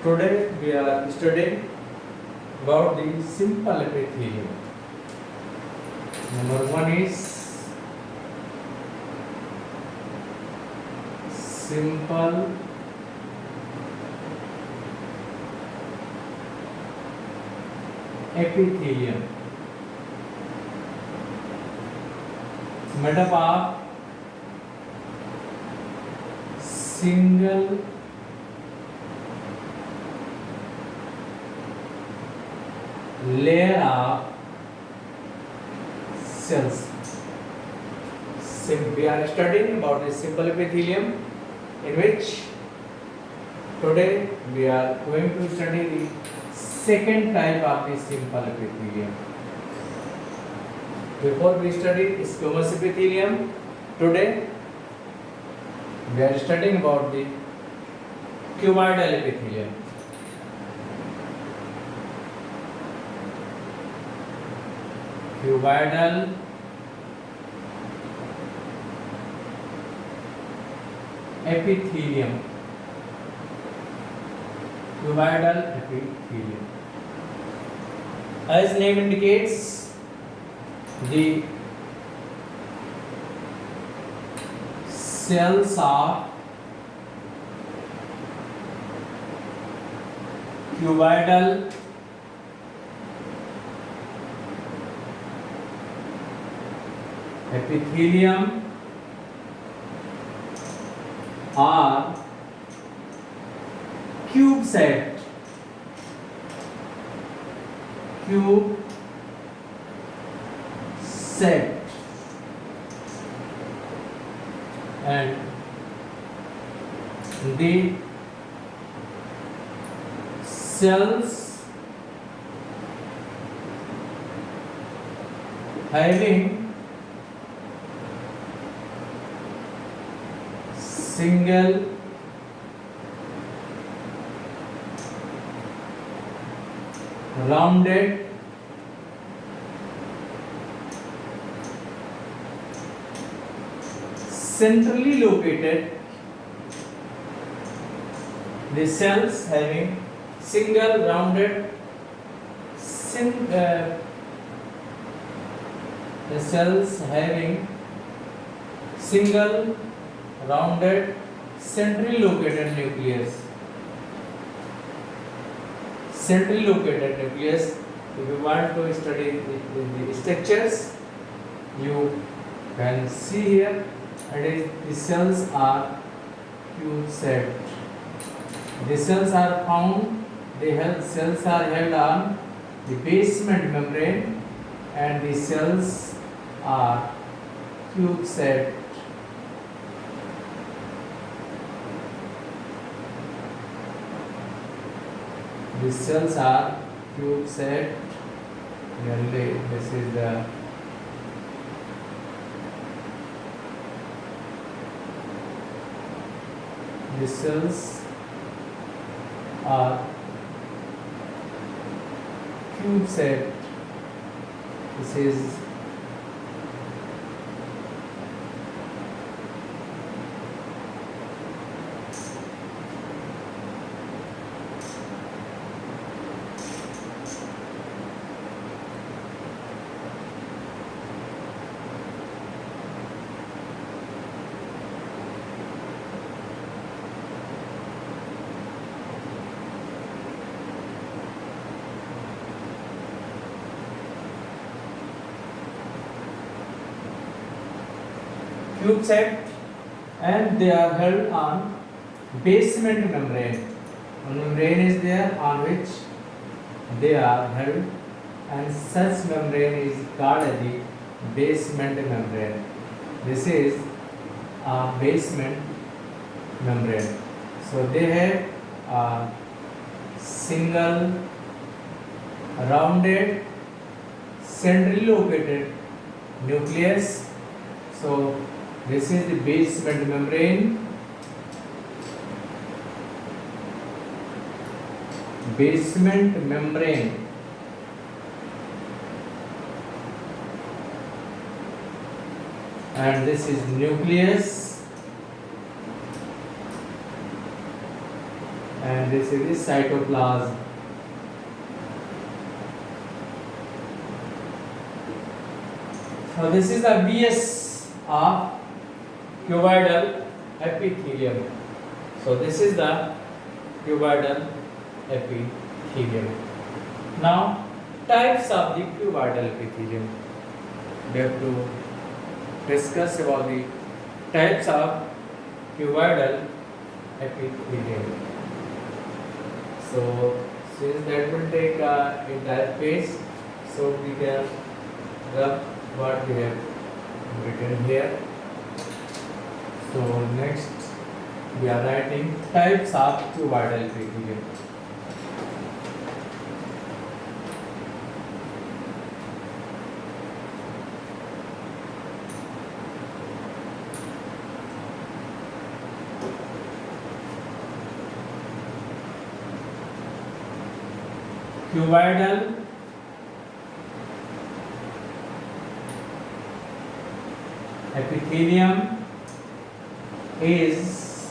Today we are studying about the simple epithelium. Number one is simple epithelium. made up of single layer of cells. We are studying about the simple epithelium, in which today we are going to study the second type of the simple epithelium. Before we study squamous epithelium, today we are studying about the cuboidal epithelium. Cuboidal epithelium. Cuboidal epithelium. As name indicates, the cells of cuboidal epithelium are cube-shaped. Cube-shaped, and the cells having single rounded centrally located, the cells having single rounded the cells having single rounded centrally located nucleus. Centrally located nucleus. If you want to study the structures, you can see here. And the cells are cube-shaped. The cells are found. Cells are held on the basement membrane, and the cells are cube-shaped. The cells are cube-shaped. Nearly, this is the cells are cube-shaped. This is cube-shaped, and they are held on basement membrane. One membrane is there on which they are held, and such membrane is called as the basement membrane. This is a basement membrane. So they have a single rounded centrally located nucleus. So this is the basement membrane. Basement membrane. And this is nucleus. And and this is the cytoplasm. So this is the BS of cuboidal epithelium. So this is the cuboidal epithelium. Now types of the cuboidal epithelium. We have to discuss about the types of cuboidal epithelium. So since that will take entire page, so we can rub what we have written here. So next we are writing types of cuboidal epithelium. Cuboidal epithelium is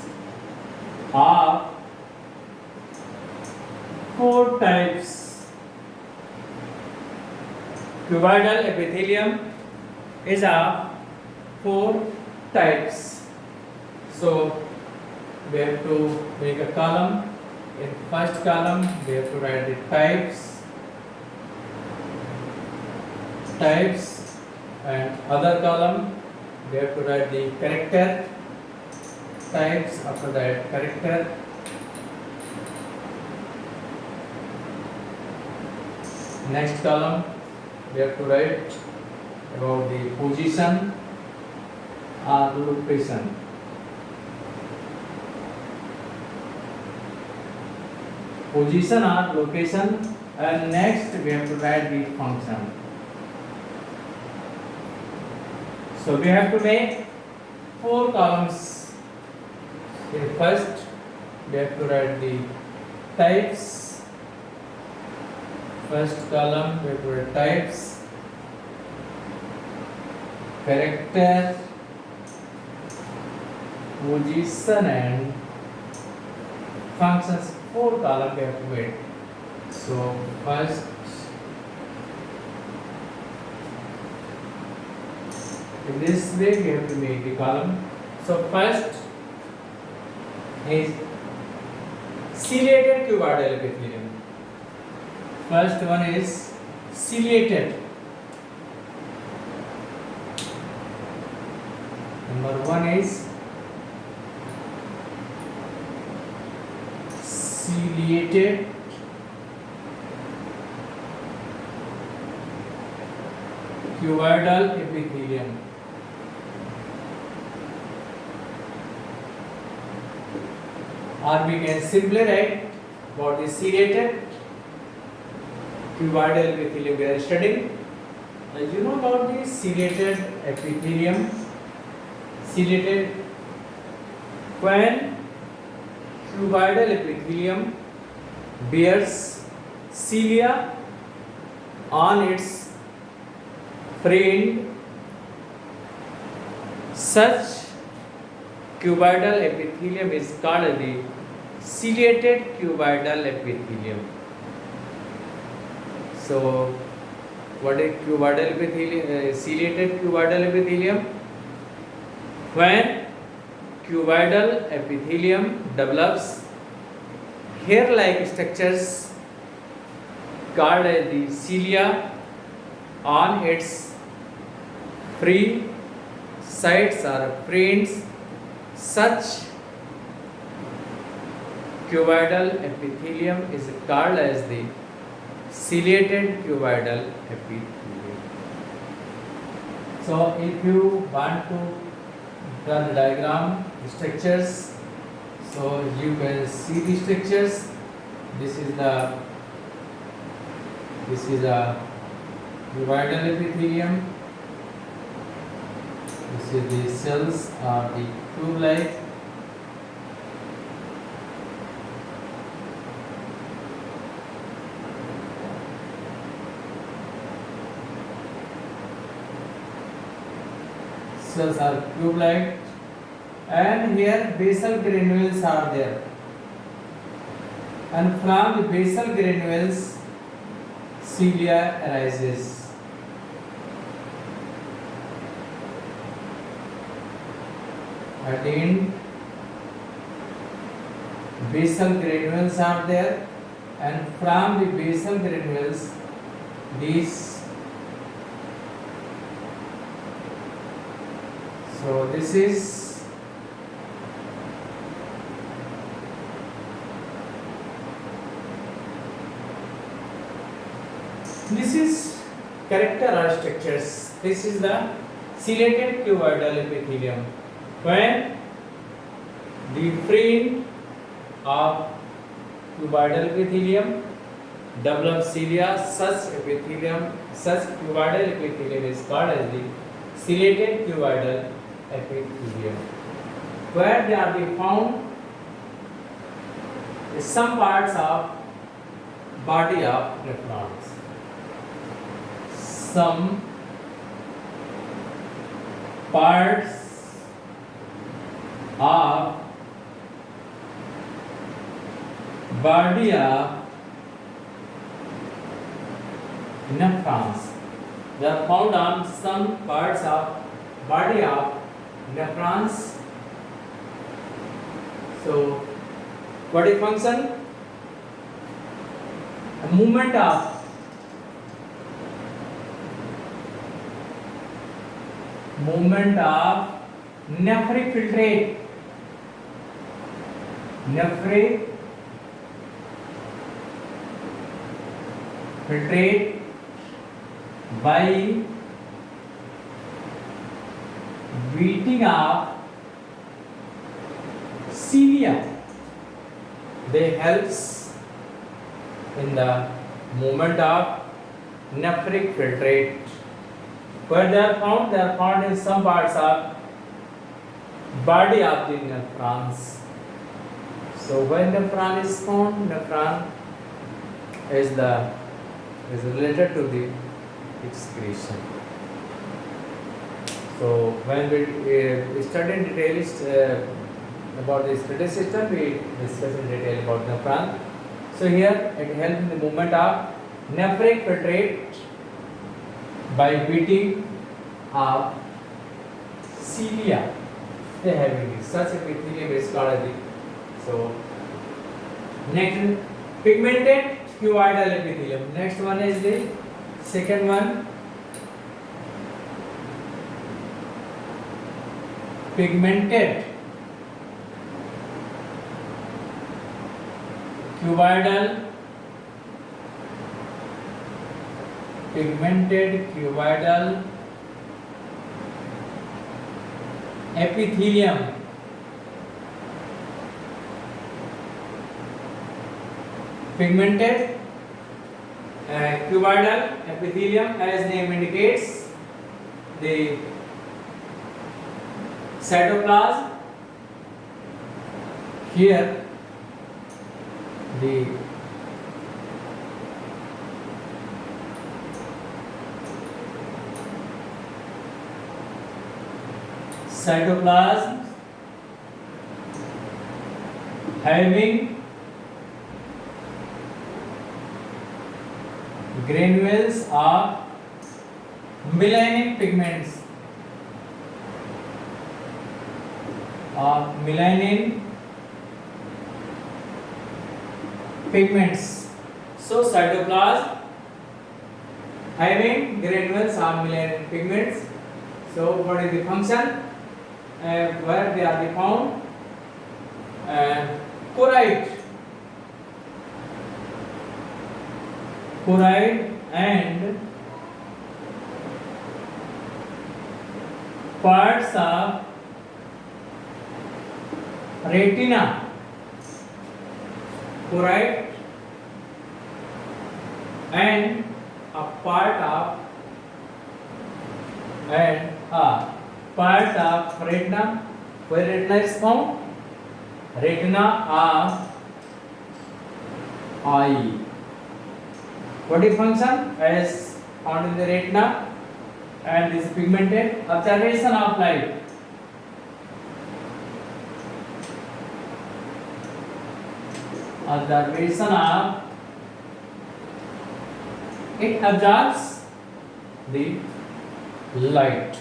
of four types. Cuboidal epithelium is of four types. So we have to make a column. In first column we have to write the types, and other column we have to write the character, types, after that character. Next column we have to write about the position or location. Position or location, and next we have to write the function. So we have to make four columns. In first we have to write the types. First column we have to write types, character, position and functions. Four column we have to make. So first in this way we have to make the column. So first is ciliated cuboidal epithelium. First one is ciliated. Number one is ciliated cuboidal epithelium. Or we can simply write what is ciliated cuboidal epithelium we are studying. You know about the ciliated epithelium. Ciliated, when cuboidal epithelium bears cilia on its frame, such cuboidal epithelium is called the ciliated cuboidal epithelium. So what is cuboidal epithelium? Ciliated cuboidal epithelium? When cuboidal epithelium develops hair-like structures called as the cilia on its free sides or fringes, such cuboidal epithelium is called as the ciliated cuboidal epithelium. So if you want to draw the diagram, the structures, so you can see the structures. This is a cuboidal epithelium. This is the cells are the tube-like. Cells are tube-like, and here basal granules are there. and from the basal granules cilia arises. At the end, basal granules are there, and from the basal granules, these. So this is character or structures. This is the ciliated cuboidal epithelium. When the friend of cuboidal epithelium develops cilia, such cuboidal epithelium is called as the ciliated cuboidal epithelium. Where they are found in some parts of body of nephrons. Some parts of body of nephrons. They are found on some parts of body of nephrons. So, what is function? A movement of nephric filtrate. Nephric filtrate by beating of cilia. They helps in the movement of nephric filtrate. Where they are found? They are found in some parts of body of the nephrons. So when nephron is found, nephron is related to the excretion. So when we study in detail about the excretory system, we discuss in detail about nephron. So here it helps in the movement of nephric filtrate by beating of cilia. They having such epithelium is called as the. So next, pigmented cuboidal epithelium. Next one is the second one, pigmented cuboidal epithelium. Pigmented cuboidal epithelium, as name indicates, the cytoplasm. Here the cytoplasm having granules of melanin pigments, So cytoplasm having granules of melanin pigments. So what is the function? Where they are found? Choroid and parts of retina. Choroid and a part of retina. Where retina is found? Retina of eye. What is function? As found in the retina, and is pigmented. Observation of light. Observation of it absorbs the light.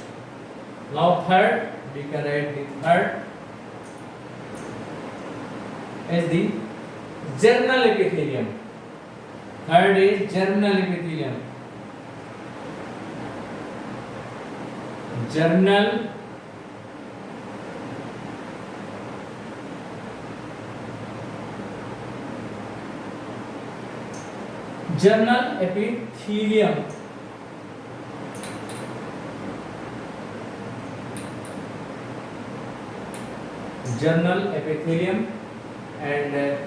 Now third, we can write the third is the germinal epithelium. Third is germinal epithelium. Germinal epithelium. Germinal epithelium and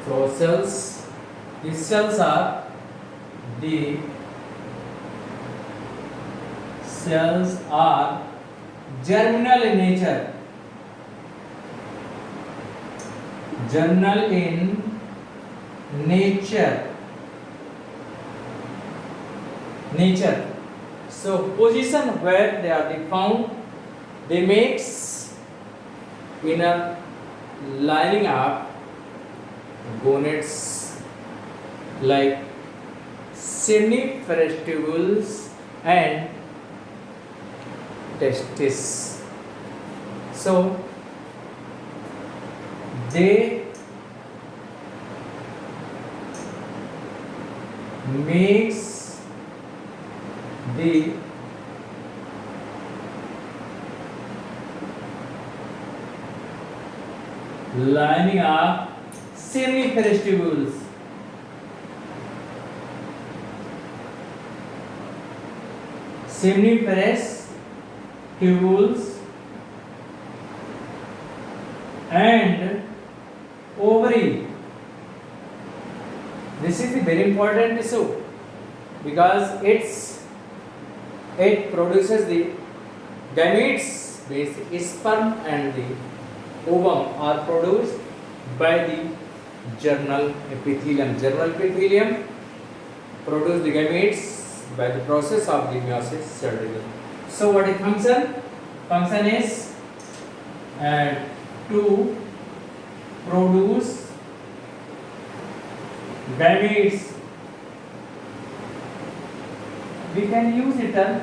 so cells. These cells are germinal in nature. Germinal in nature. So position where they are found, they makes inner lining of gonads like seminiferous and testis. So they makes the lining of seminiferous tubules. Seminiferous tubules and ovary. This is a very important tissue because it produces the gametes, basic sperm and the ovum are produced by the germinal epithelium. Germinal epithelium produce the gametes by the process of the meiosis cell division. So what is function? Function is to produce gametes. We can use it to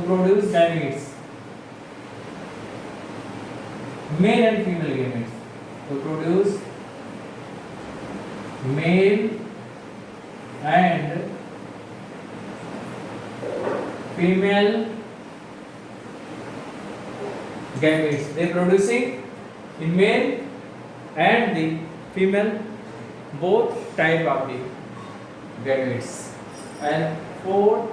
produce gametes, male and female gametes. To produce male and female gametes. They producing in male and the female both type of the gametes. And fourth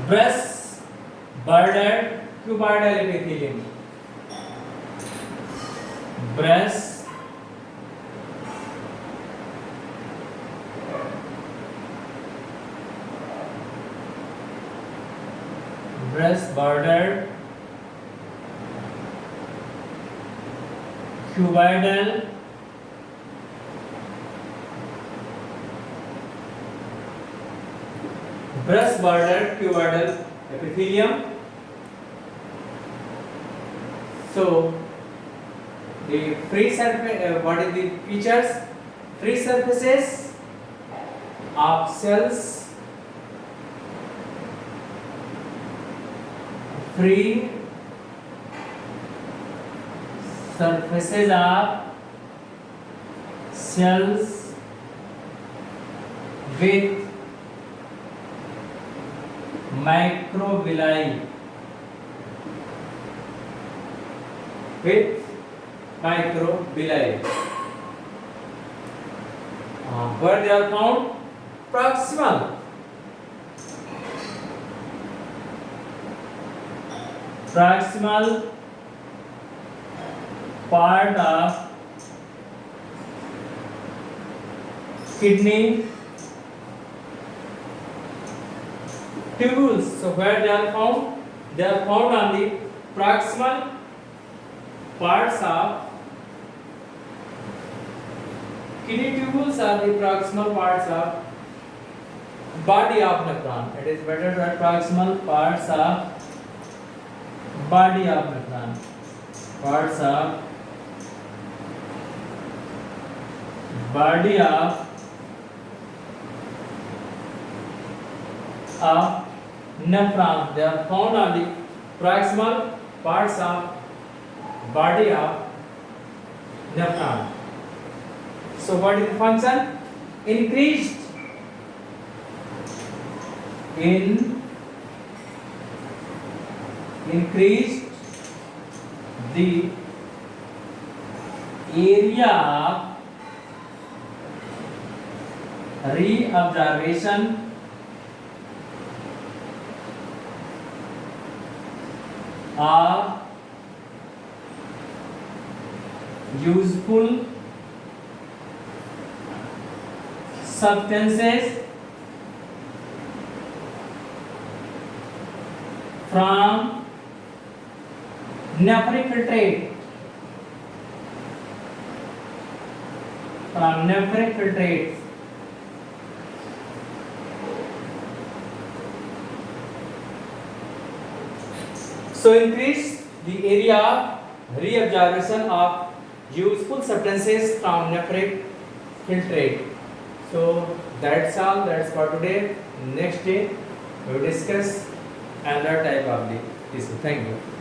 breast bordered cuboidal epithelium. Breast bordered cuboidal epithelium. So the free surface, what is the features? Free surfaces of cells, free surfaces of cells with microvilli. Where they are found? Proximal part of kidney tubules. So where they are found? They are found on the proximal parts of kidney tubules are the proximal parts of body of nephron. It is better to write proximal parts of body of nephron, parts of body of nephron. They are found on the proximal parts of body of nephron. So what is the function? Increased the area of reabsorption of useful substances from nephric filtrate. So increase the area of reabsorption of useful substances from nephric filtrate. So that's all. That's for today. Next day we will discuss another type of the tissue. Thank you.